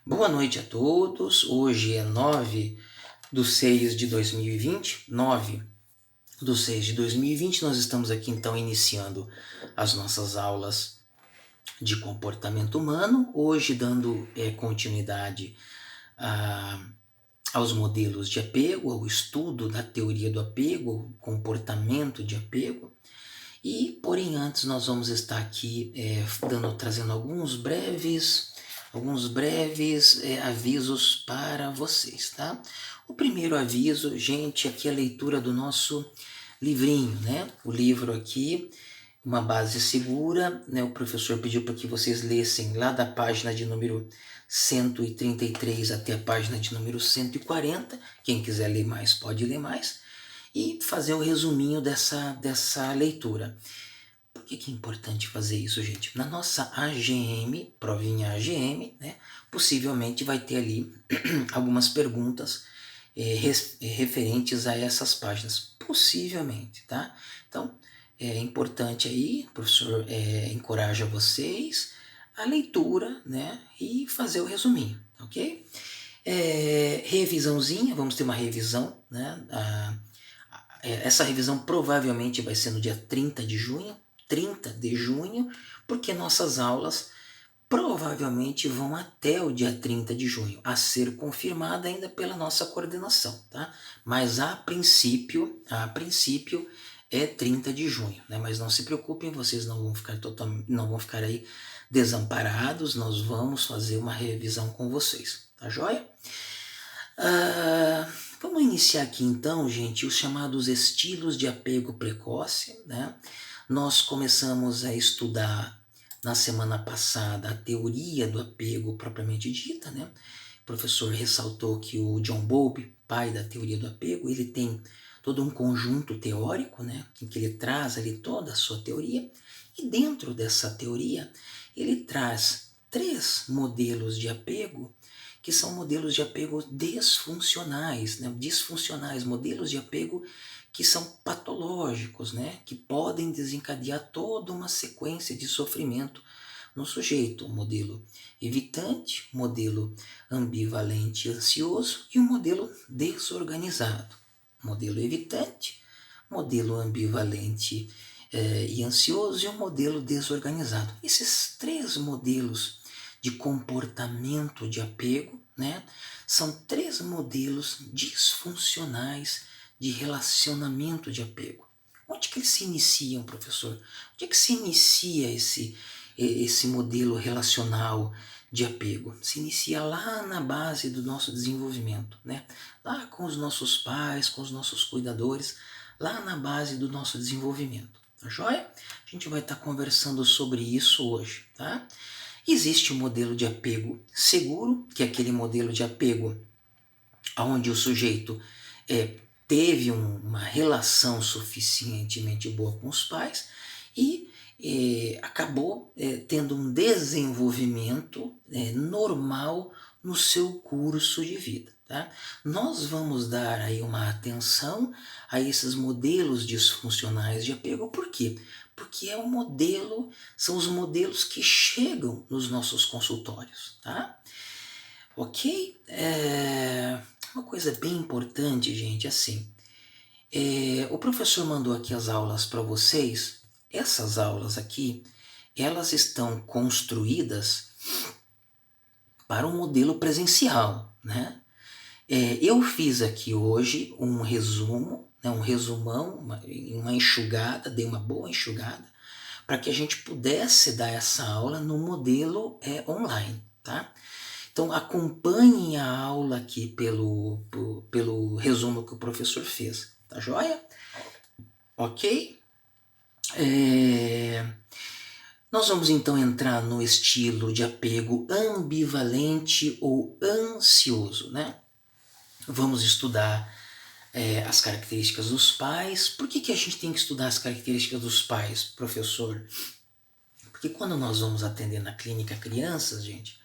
Boa noite a todos. Hoje é 9 de 6 de 2020. Nós estamos aqui então iniciando as nossas aulas de comportamento humano. Hoje dando continuidade aos modelos de apego, ao estudo da teoria do apego, comportamento de apego. E, porém, antes nós vamos estar aqui trazendo alguns breves avisos para vocês, tá? O primeiro aviso, gente, aqui é a leitura do nosso livrinho, né? O livro aqui, Uma Base Segura, né? O professor pediu para que vocês lessem lá da página de número 133 até a página de número 140. Quem quiser ler mais, pode ler mais. E fazer o resuminho dessa leitura. Por que é importante fazer isso, gente? Na nossa AGM, provinha AGM, né, possivelmente vai ter ali algumas perguntas referentes a essas páginas, possivelmente, tá? Então, é importante aí, o professor encoraja vocês a leitura, né, e fazer o resuminho, ok? Revisãozinha, vamos ter uma revisão, né? Essa revisão provavelmente vai ser no dia 30 de junho, porque nossas aulas provavelmente vão até o dia 30 de junho, a ser confirmada ainda pela nossa coordenação, tá? Mas a princípio é 30 de junho, né? Mas não se preocupem, vocês não vão ficar aí desamparados, nós vamos fazer uma revisão com vocês, tá joia? Vamos iniciar aqui então, gente, os chamados estilos de apego precoce, né? Nós começamos a estudar na semana passada a teoria do apego propriamente dita, né? O professor ressaltou que o John Bowlby, pai da teoria do apego, ele tem todo um conjunto teórico, né? Em que ele traz ali toda a sua teoria, e dentro dessa teoria ele traz 3 modelos de apego que são modelos de apego disfuncionais, né? Modelos de apego que são patológicos, né? Que podem desencadear toda uma sequência de sofrimento no sujeito. O modelo evitante, modelo ambivalente e ansioso e o modelo desorganizado. Modelo evitante, modelo ambivalente e ansioso e o modelo desorganizado. Esses 3 modelos de comportamento de apego, né? São 3 modelos disfuncionais de relacionamento de apego. Onde que eles se iniciam, professor? Onde é que se inicia esse modelo relacional de apego? Se inicia lá na base do nosso desenvolvimento, né? Lá com os nossos pais, com os nossos cuidadores, lá na base do nosso desenvolvimento, tá joia? A gente vai estar conversando sobre isso hoje, tá? Existe o modelo de apego seguro, que é aquele modelo de apego onde o sujeito teve uma relação suficientemente boa com os pais e acabou tendo um desenvolvimento normal no seu curso de vida. Tá? Nós vamos dar aí uma atenção a esses modelos disfuncionais de apego, por quê? Porque são os modelos que chegam nos nossos consultórios, tá? Ok? Uma coisa bem importante, gente, assim, o professor mandou aqui as aulas para vocês. Essas aulas aqui, elas estão construídas para um modelo presencial, né? Eu fiz aqui hoje um resumo, né, um resumão, uma enxugada, dei uma boa enxugada, para que a gente pudesse dar essa aula no modelo online, tá? Então acompanhem a aula aqui pelo resumo que o professor fez, tá joia? Ok? Nós vamos então entrar no estilo de apego ambivalente ou ansioso, né? Vamos estudar as características dos pais. Por que a gente tem que estudar as características dos pais, professor? Porque quando nós vamos atender na clínica crianças, gente,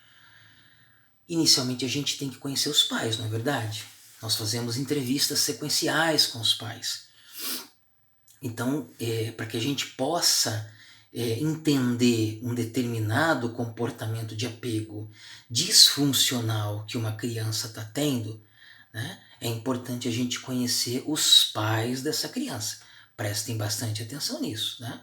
inicialmente a gente tem que conhecer os pais, não é verdade? Nós fazemos entrevistas sequenciais com os pais. Então, para que a gente possa entender um determinado comportamento de apego disfuncional que uma criança está tendo, né, é importante a gente conhecer os pais dessa criança. Prestem bastante atenção nisso, né?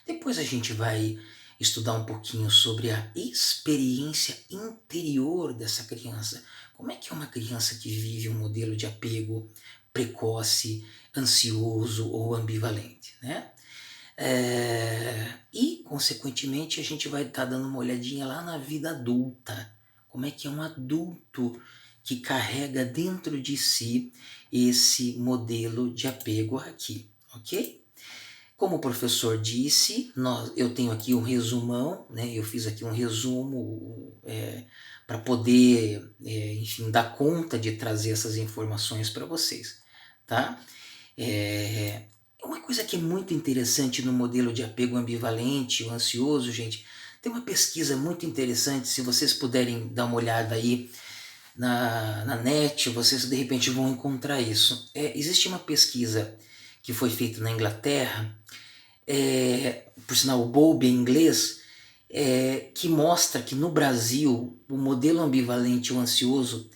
Depois a gente vai estudar um pouquinho sobre a experiência interior dessa criança. Como é que é uma criança que vive um modelo de apego precoce, ansioso ou ambivalente, né? E, consequentemente, a gente vai estar dando uma olhadinha lá na vida adulta. Como é que é um adulto que carrega dentro de si esse modelo de apego aqui, ok? Como o professor disse, eu tenho aqui um resumão, né? Eu fiz aqui um resumo para poder, enfim, dar conta de trazer essas informações para vocês, tá? Uma coisa que é muito interessante no modelo de apego ambivalente ou ansioso, gente, tem uma pesquisa muito interessante, se vocês puderem dar uma olhada aí na net, vocês de repente vão encontrar isso. Existe uma pesquisa que foi feita na Inglaterra, por sinal o Bowlby em inglês, que mostra que no Brasil o modelo ambivalente ou ansioso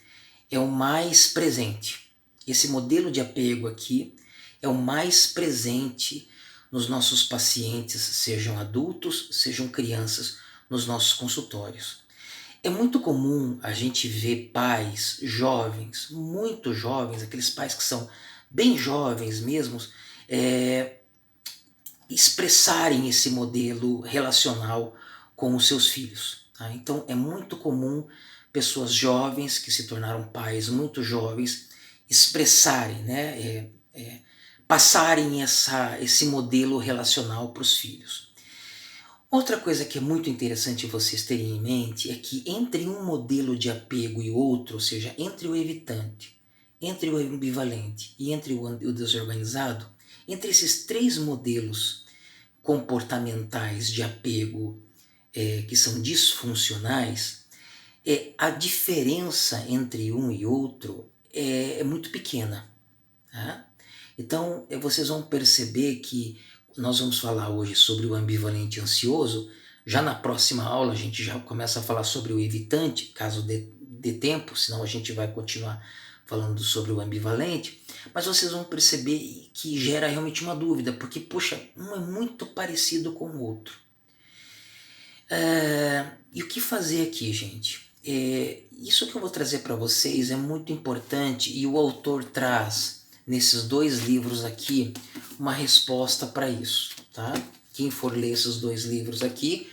é o mais presente. Esse modelo de apego aqui é o mais presente nos nossos pacientes, sejam adultos, sejam crianças, nos nossos consultórios. É muito comum a gente ver pais jovens, muito jovens, aqueles pais que são bem jovens mesmo, expressarem esse modelo relacional com os seus filhos. Tá? Então é muito comum pessoas jovens que se tornaram pais muito jovens expressarem, né, passarem esse modelo relacional para os filhos. Outra coisa que é muito interessante vocês terem em mente é que entre um modelo de apego e outro, ou seja, entre o evitante, entre o ambivalente e entre o desorganizado, entre esses três modelos comportamentais de apego que são disfuncionais, a diferença entre um e outro é muito pequena. Tá? Então, vocês vão perceber que nós vamos falar hoje sobre o ambivalente ansioso. Já na próxima aula a gente já começa a falar sobre o evitante, caso dê tempo, senão a gente vai continuar falando sobre o ambivalente. Mas vocês vão perceber que gera realmente uma dúvida, porque, poxa, um é muito parecido com o outro. E o que fazer aqui, gente? Isso que eu vou trazer para vocês é muito importante e o autor traz nesses dois livros aqui uma resposta para isso, tá? Quem for ler esses dois livros aqui,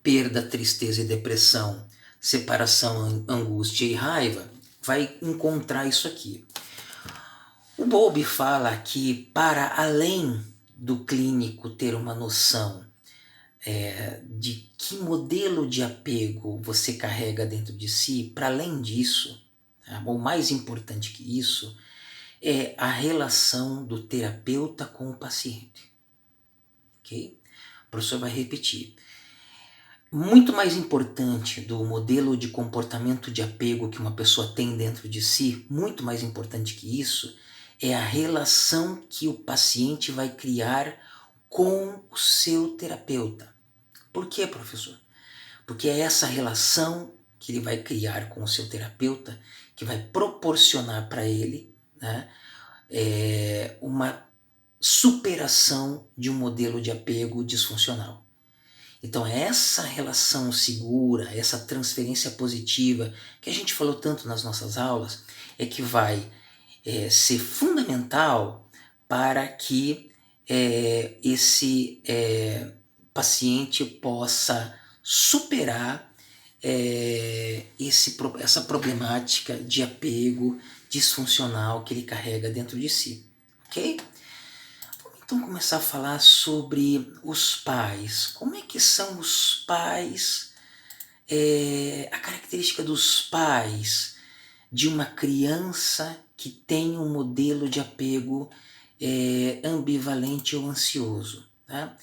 Perda, Tristeza e Depressão, Separação, Angústia e Raiva, vai encontrar isso aqui. O Bowlby fala que para além do clínico ter uma noção de que modelo de apego você carrega dentro de si, para além disso, tá? O mais importante que isso é a relação do terapeuta com o paciente. Ok? O professor vai repetir. Muito mais importante do modelo de comportamento de apego que uma pessoa tem dentro de si, muito mais importante que isso, é a relação que o paciente vai criar com o seu terapeuta. Por quê, professor? Porque é essa relação que ele vai criar com o seu terapeuta que vai proporcionar para ele, né, uma superação de um modelo de apego disfuncional. Então essa relação segura, essa transferência positiva que a gente falou tanto nas nossas aulas, é que vai ser fundamental para que esse paciente possa superar essa problemática de apego disfuncional que ele carrega dentro de si, ok? Vamos então começar a falar sobre os pais. Como é que são os pais, a característica dos pais de uma criança que tem um modelo de apego ambivalente ou ansioso, tá?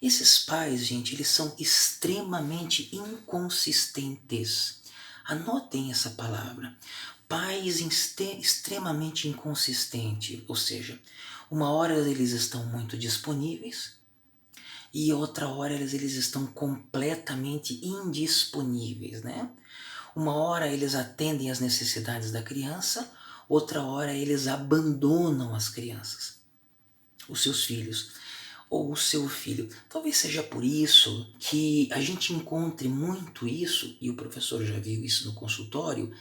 Esses pais, gente, eles são extremamente inconsistentes. Anotem essa palavra. Pais extremamente inconsistentes, ou seja, uma hora eles estão muito disponíveis e outra hora eles estão completamente indisponíveis, né? Uma hora eles atendem às necessidades da criança, outra hora eles abandonam as crianças, os seus filhos ou o seu filho. Talvez seja por isso que a gente encontre muito isso, e o professor já viu isso no consultório,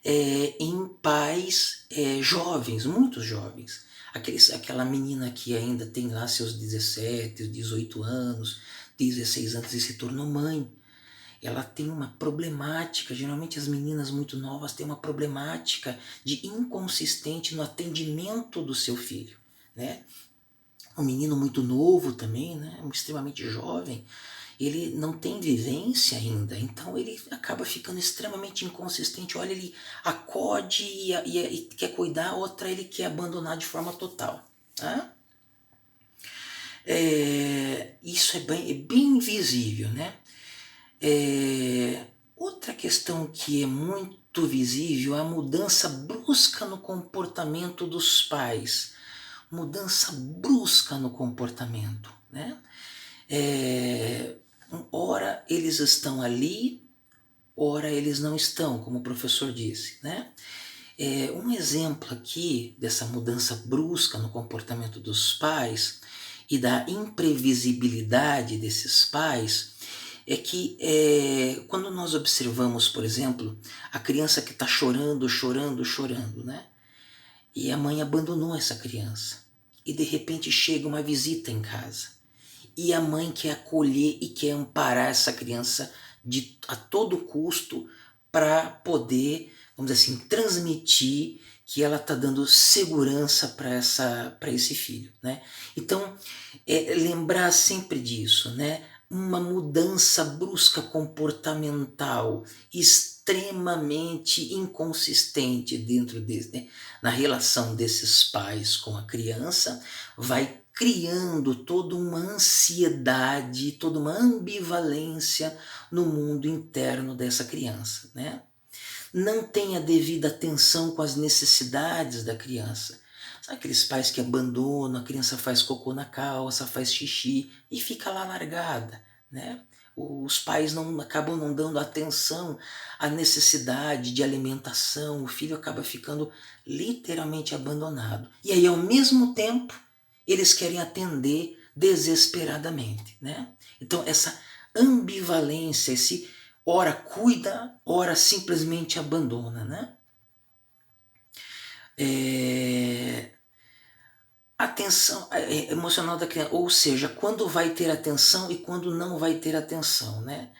em pais jovens, muito jovens. Aquela menina que ainda tem lá seus 17, 18 anos, 16 anos e se tornou mãe. Ela tem uma problemática, geralmente as meninas muito novas têm uma problemática de inconsistente no atendimento do seu filho, né? Um menino muito novo também, né? Extremamente jovem, ele não tem vivência ainda, então ele acaba ficando extremamente inconsistente. Olha, ele acode e quer cuidar, outra ele quer abandonar de forma total. Tá? Isso é bem visível, né? Outra questão que é muito visível é a mudança brusca no comportamento dos pais. Mudança brusca no comportamento, né? Ora eles estão ali, ora eles não estão, como o professor disse, né? Um exemplo aqui dessa mudança brusca no comportamento dos pais e da imprevisibilidade desses pais é que quando nós observamos, por exemplo, a criança que está chorando, chorando, chorando, né? E a mãe abandonou essa criança. E de repente chega uma visita em casa. E a mãe quer acolher e quer amparar essa criança a todo custo para poder, vamos dizer assim, transmitir que ela está dando segurança para esse filho, né? Então, lembrar sempre disso, né? Uma mudança brusca comportamental extremamente inconsistente dentro né? Na relação desses pais com a criança, vai criando toda uma ansiedade, toda uma ambivalência no mundo interno dessa criança, né? Não tem a devida atenção com as necessidades da criança. Sabe aqueles pais que abandonam, a criança faz cocô na calça, faz xixi e fica lá largada, né? Os pais acabam não dando atenção à necessidade de alimentação, o filho acaba ficando literalmente abandonado. E aí, ao mesmo tempo, eles querem atender desesperadamente, né? Então, essa ambivalência, esse ora cuida, ora simplesmente abandona, né? Atenção emocional da criança, ou seja, quando vai ter atenção e quando não vai ter atenção, né?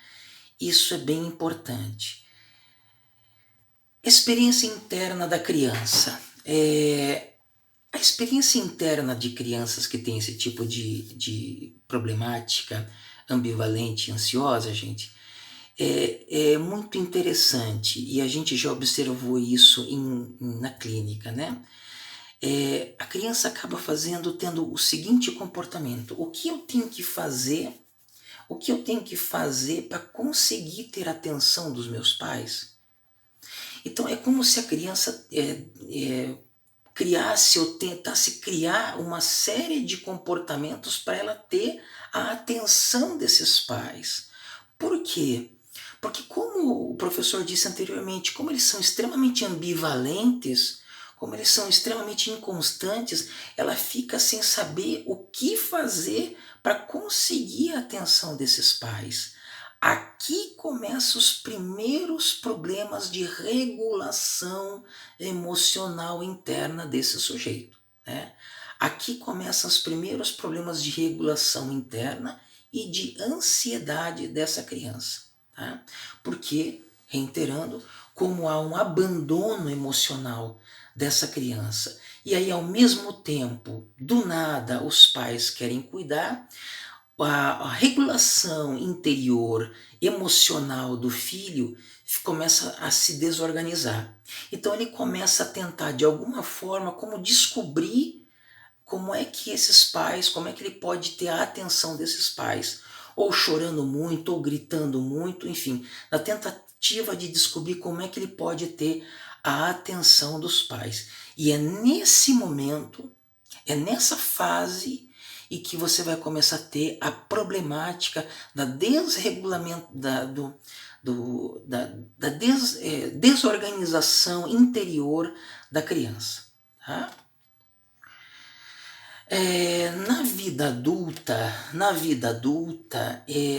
Isso é bem importante. Experiência interna da criança. A experiência interna de crianças que têm esse tipo de problemática ambivalente e ansiosa, gente, é muito interessante e a gente já observou isso na clínica, né? A criança acaba tendo o seguinte comportamento: o que eu tenho que fazer? O que eu tenho que fazer para conseguir ter a atenção dos meus pais? Então é como se a criança criasse ou tentasse criar uma série de comportamentos para ela ter a atenção desses pais. Por quê? Porque como o professor disse anteriormente, como eles são extremamente ambivalentes, como eles são extremamente inconstantes, ela fica sem saber o que fazer para conseguir a atenção desses pais. Aqui começam os primeiros problemas de regulação emocional interna desse sujeito, né? Aqui começam os primeiros problemas de regulação interna e de ansiedade dessa criança, tá? Porque, reiterando, como há um abandono emocional dessa criança, e aí ao mesmo tempo, do nada, os pais querem cuidar, a regulação interior emocional do filho começa a se desorganizar. Então ele começa a tentar de alguma forma como descobrir como é que esses pais, como é que ele pode ter a atenção desses pais, ou chorando muito, ou gritando muito, enfim, na tentativa de descobrir como é que ele pode ter a atenção dos pais. E é nesse momento, é nessa fase e que você vai começar a ter a problemática da desregulamento, da desorganização interior da criança. Tá? Na vida adulta,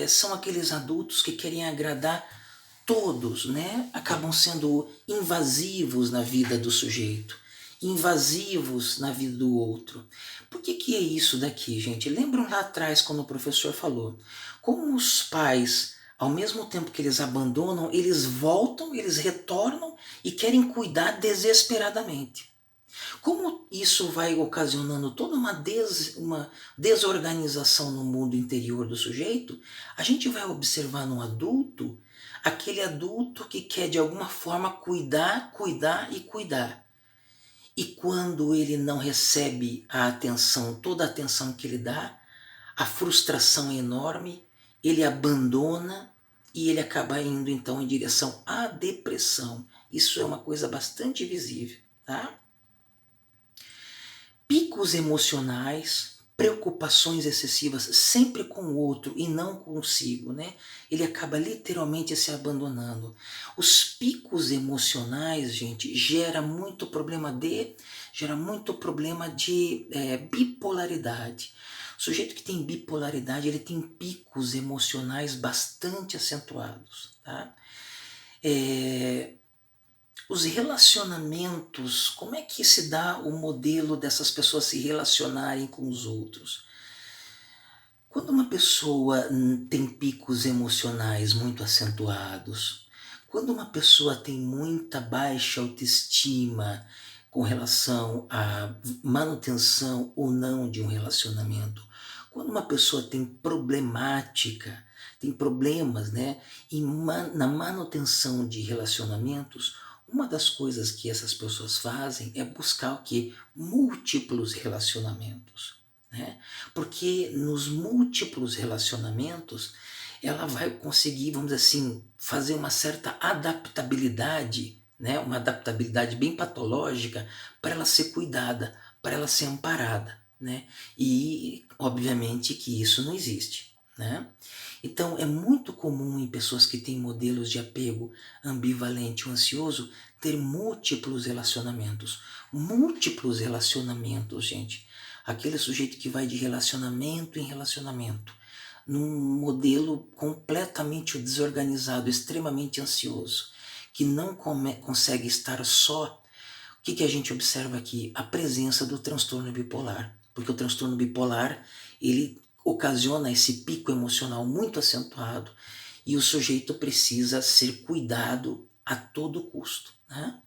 são aqueles adultos que querem agradar todos, né? Acabam sendo invasivos na vida do sujeito, invasivos na vida do outro. Por que é isso daqui, gente? Lembram lá atrás quando o professor falou? Como os pais, ao mesmo tempo que eles abandonam, eles voltam, eles retornam e querem cuidar desesperadamente. Como isso vai ocasionando toda uma desorganização no mundo interior do sujeito, a gente vai observar no adulto aquele adulto que quer de alguma forma cuidar, cuidar e cuidar. E quando ele não recebe a atenção, toda a atenção que ele dá, a frustração é enorme, ele abandona e ele acaba indo então em direção à depressão. Isso é uma coisa bastante visível, tá? Picos emocionais, preocupações excessivas sempre com o outro e não consigo, né? Ele acaba literalmente se abandonando. Os picos emocionais, gente, gera muito problema de bipolaridade. O sujeito que tem bipolaridade, ele tem picos emocionais bastante acentuados, tá? Os relacionamentos, como é que se dá o modelo dessas pessoas se relacionarem com os outros? Quando uma pessoa tem picos emocionais muito acentuados, quando uma pessoa tem muita baixa autoestima com relação à manutenção ou não de um relacionamento, quando uma pessoa tem problemas, né, na manutenção de relacionamentos, uma das coisas que essas pessoas fazem é buscar o quê? Múltiplos relacionamentos, né? Porque nos múltiplos relacionamentos ela vai conseguir, vamos dizer assim, fazer uma certa adaptabilidade, né? Uma adaptabilidade bem patológica para ela ser cuidada, para ela ser amparada, né? E obviamente que isso não existe, né? Então é muito comum em pessoas que têm modelos de apego ambivalente ou ansioso ter múltiplos relacionamentos. Múltiplos relacionamentos, gente. Aquele sujeito que vai de relacionamento em relacionamento, num modelo completamente desorganizado, extremamente ansioso, que não consegue estar só. O que a gente observa aqui? A presença do transtorno bipolar. Porque o transtorno bipolar, ele ocasiona esse pico emocional muito acentuado e o sujeito precisa ser cuidado a todo custo, né?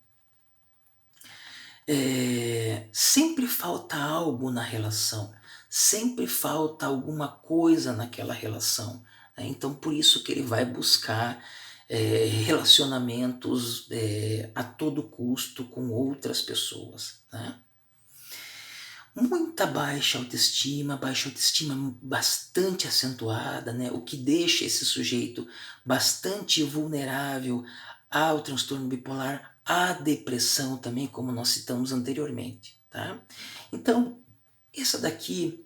Sempre falta algo na relação, sempre falta alguma coisa naquela relação, né? Então por isso que ele vai buscar relacionamentos a todo custo com outras pessoas, né? Muita baixa autoestima bastante acentuada, né? O que deixa esse sujeito bastante vulnerável ao transtorno bipolar, à depressão também, como nós citamos anteriormente, tá? Então, essa daqui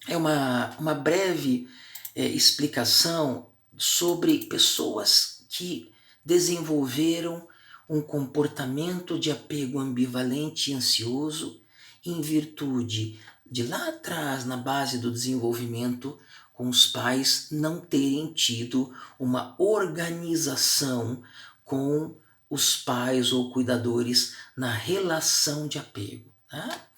é uma breve explicação sobre pessoas que desenvolveram um comportamento de apego ambivalente e ansioso em virtude de lá atrás, na base do desenvolvimento, com os pais não terem tido uma organização com os pais ou cuidadores na relação de apego. Tá?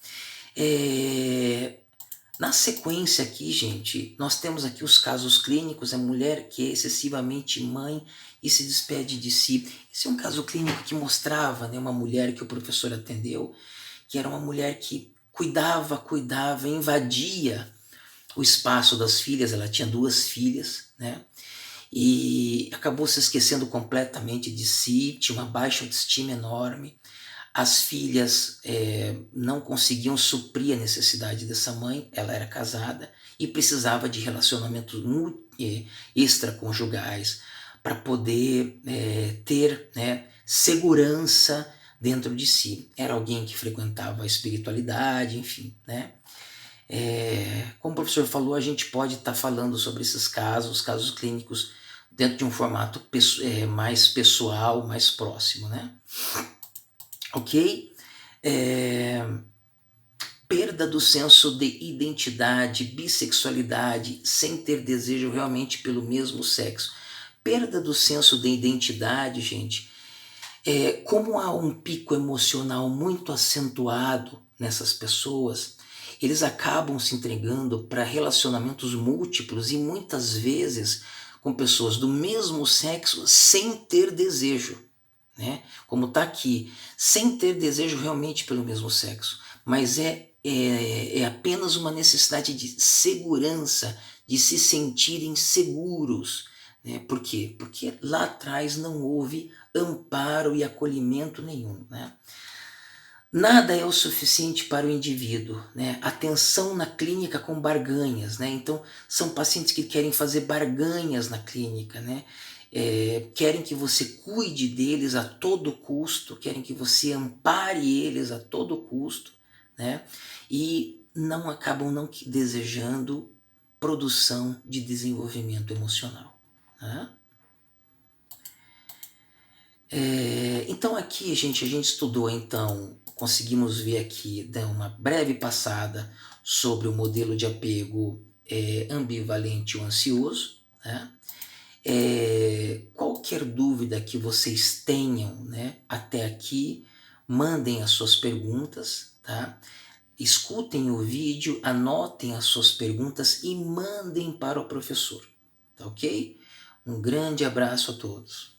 Na sequência aqui, gente, nós temos aqui os casos clínicos, a mulher que é excessivamente mãe e se despede de si. Esse é um caso clínico que mostrava, né, uma mulher que o professor atendeu, que era uma mulher que cuidava, invadia o espaço das filhas, ela tinha 2 filhas, né? E acabou se esquecendo completamente de si, tinha uma baixa autoestima enorme. As filhas não conseguiam suprir a necessidade dessa mãe, ela era casada e precisava de relacionamentos extraconjugais para poder ter, né, segurança dentro de si. Era alguém que frequentava a espiritualidade, enfim, né? Como o professor falou, a gente pode estar falando sobre esses casos clínicos, dentro de um formato mais pessoal, mais próximo, né? Ok? É, perda do senso de identidade, bissexualidade, sem ter desejo realmente pelo mesmo sexo. Perda do senso de identidade, gente, como há um pico emocional muito acentuado nessas pessoas, eles acabam se entregando para relacionamentos múltiplos e muitas vezes com pessoas do mesmo sexo sem ter desejo, né? Como está aqui, sem ter desejo realmente pelo mesmo sexo, mas é apenas uma necessidade de segurança, de se sentirem seguros. Né? Por quê? Porque lá atrás não houve amparo e acolhimento nenhum. Né? Nada é o suficiente para o indivíduo. Né? Atenção na clínica com barganhas. Né? Então, são pacientes que querem fazer barganhas na clínica. Né? Querem que você cuide deles a todo custo, querem que você ampare eles a todo custo. Né? E não acabam não desejando produção de desenvolvimento emocional. Né? Então aqui, gente, a gente estudou, então, conseguimos ver aqui, dar uma breve passada sobre o modelo de apego ambivalente ou ansioso. Né? Qualquer dúvida que vocês tenham, né, até aqui, mandem as suas perguntas, tá? Escutem o vídeo, anotem as suas perguntas e mandem para o professor, tá ok? Um grande abraço a todos.